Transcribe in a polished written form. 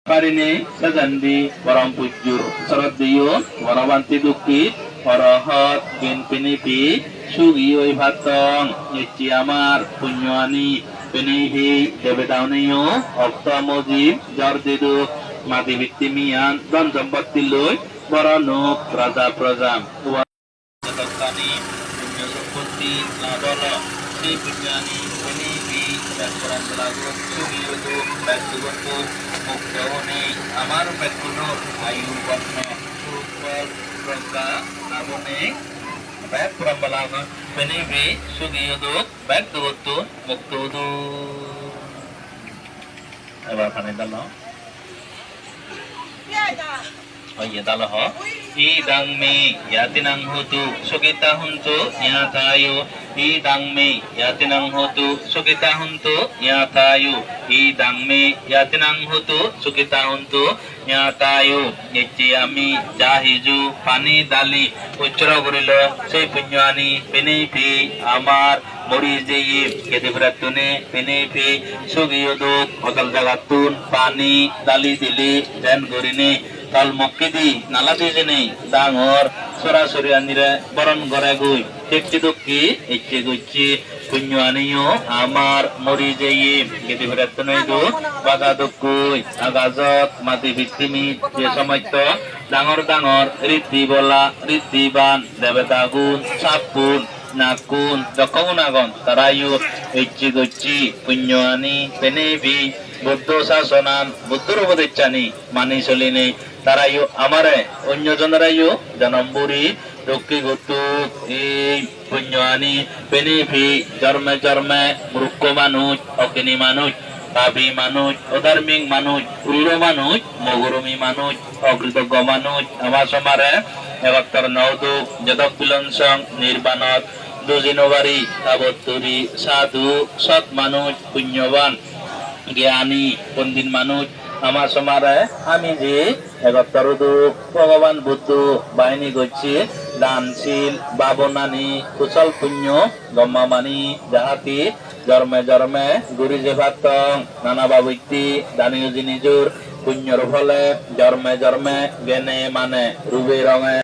Parini sajandi waram pujur saraddiyo warawanti duki warahat bin pinipi sugiyoi bhatong nichi amar punyani pinihi debedauniyo okta mojib jardidu mati viktimian dan jambatiloy baranuk raja prajam Jatani punya seperti ladola si punyani pinihi dan peran lagu sugiyudu dan tubuhku Mukdauni amar petkuno ayu warna super roka nabone pet perambalangan penibi sugiyuduk pet tubuhtun muktudu apa panedalo oh iya dalo ho idang mi yatinang hutu sugita huntu nyatayu idang mi yatinang hutu sugita huntu nyatayu idang mi yatinang hutu sugita huntu nyatayu nichi ami jahiju pani dali uchra gorilo sei punyani penipi amar mori jeyi kedi bratune penipi sugiyoduk hotel jagatun pani dali dili dan gorine kal mokkidi nala dijene dangor sorasori anire boron gore gui tekti dukki ecce gucci punyaniyo amar mori jeyi kedi bratune do baga dukkui agazot mati viktimi je samayto dangor dangor riti bola riti ban debedagun sapun nakun dokogunagon tarayu ecce gucci punyani penebi Buddha শাসনান বুদ্ধর উপদেশানি মানি চলিনি তারাইও আমারে অন্যজনেরাইও জনম্বুরি রক্ষী গতু এই পুণ্যানি পেনিফি জন্মে জন্মে মূর্খ মানুষ অজ্ঞানী মানুষ পাপী মানুষ অধার্মিক মানুষ উল্ল মানুষ মগুরমী মানুষ অকৃতজ্ঞ মানুষ আমার সমারে এবাত্তর নৌদুক যদক বিলংসং নির্বাণত দুজিনবারি তাবত্তরি সাধু সৎ মানুষ পুণ্যবান জ্ঞানী পণ্ডিত মানুষ আমার সমারে আমি যে এগত্তরদু ভগবান বুদ্ধ বাহিনী করছি দানশীল বাবনানি কুশল পুণ্য গম্মামানি যাহাতি জন্মে জন্মে গুরি যে ভাতং নানা বাবৈতি দানীয় নিজুর পুণ্যর ফলে জন্মে জন্মে জ্ঞানে মানে রূপে রঙে